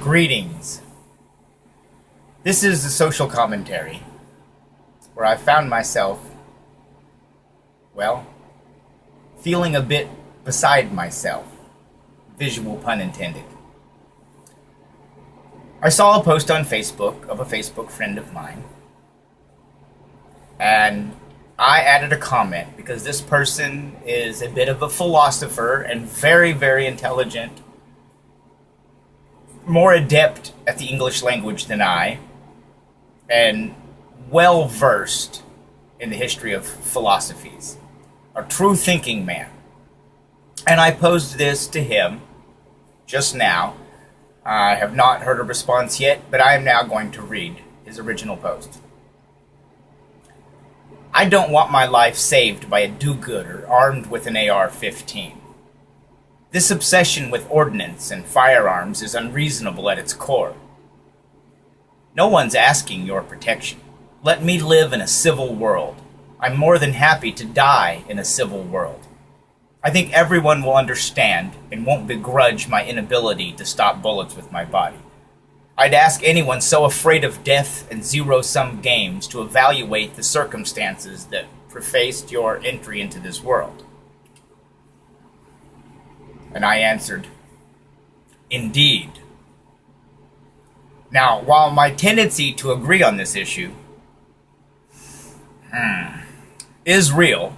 Greetings. This is the social commentary where I found myself, feeling a bit beside myself. Visual pun intended. I saw a post on Facebook of a Facebook friend of mine, and I added a comment because this person is a bit of a philosopher and very, very intelligent, more adept at the English language than I, and well versed in the history of philosophies. A true thinking man. And I posed this to him just now. I have not heard a response yet, but I am now going to read his original post. I don't want my life saved by a do-gooder armed with an AR-15. This obsession with ordnance and firearms is unreasonable at its core. No one's asking your protection. Let me live in a civil world. I'm more than happy to die in a civil world. I think everyone will understand and won't begrudge my inability to stop bullets with my body. I'd ask anyone so afraid of death and zero-sum games to evaluate the circumstances that prefaced your entry into this world. And I answered, indeed. Now, while my tendency to agree on this issue is real,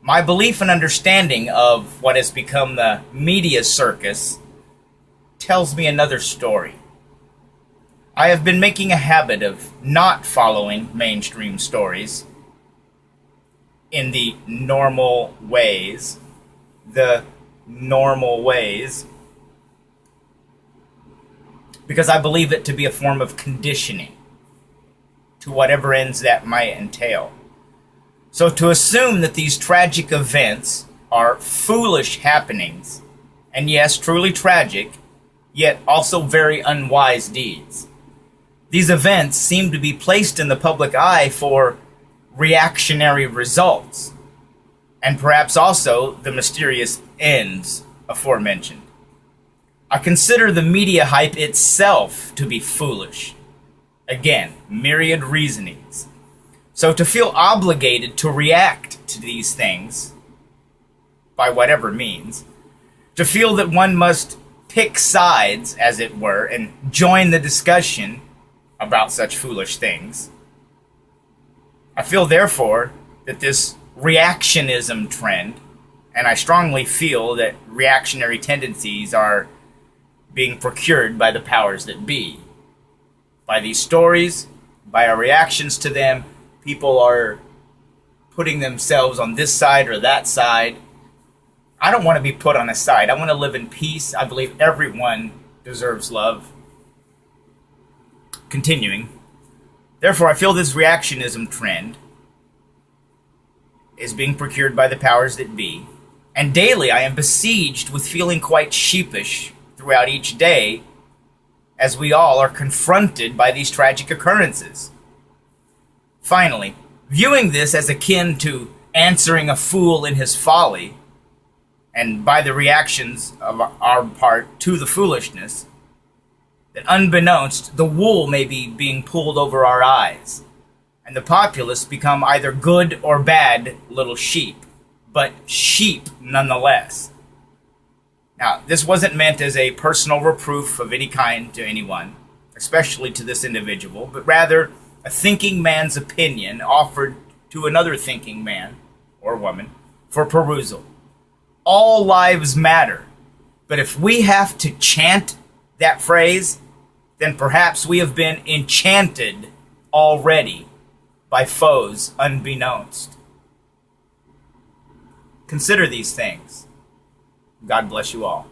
my belief and understanding of what has become the media circus tells me another story. I have been making a habit of not following mainstream stories in the normal ways, because I believe it to be a form of conditioning to whatever ends that might entail. So to assume that these tragic events are foolish happenings, and yes, truly tragic, yet also very unwise deeds. These events seem to be placed in the public eye for reactionary results, and perhaps also the mysterious ends aforementioned. I consider the media hype itself to be foolish. Again, myriad reasonings. So to feel obligated to react to these things, by whatever means, to feel that one must pick sides, as it were, and join the discussion about such foolish things, I feel therefore that this reactionism trend, and I strongly feel that reactionary tendencies are being procured by the powers that be. By these stories, by our reactions to them, people are putting themselves on this side or that side. I don't want to be put on a side. I want to live in peace. I believe everyone deserves love. Continuing. Therefore, I feel this reactionism trend is being procured by the powers that be. And daily I am besieged with feeling quite sheepish throughout each day as we all are confronted by these tragic occurrences. Finally, viewing this as akin to answering a fool in his folly, and by the reactions of our part to the foolishness, that unbeknownst, the wool may be being pulled over our eyes, and the populace become either good or bad little sheep, but sheep nonetheless. Now, this wasn't meant as a personal reproof of any kind to anyone, especially to this individual, but rather a thinking man's opinion offered to another thinking man or woman for perusal. All lives matter, but if we have to chant that phrase, then perhaps we have been enchanted already by foes unbeknownst. Consider these things. God bless you all.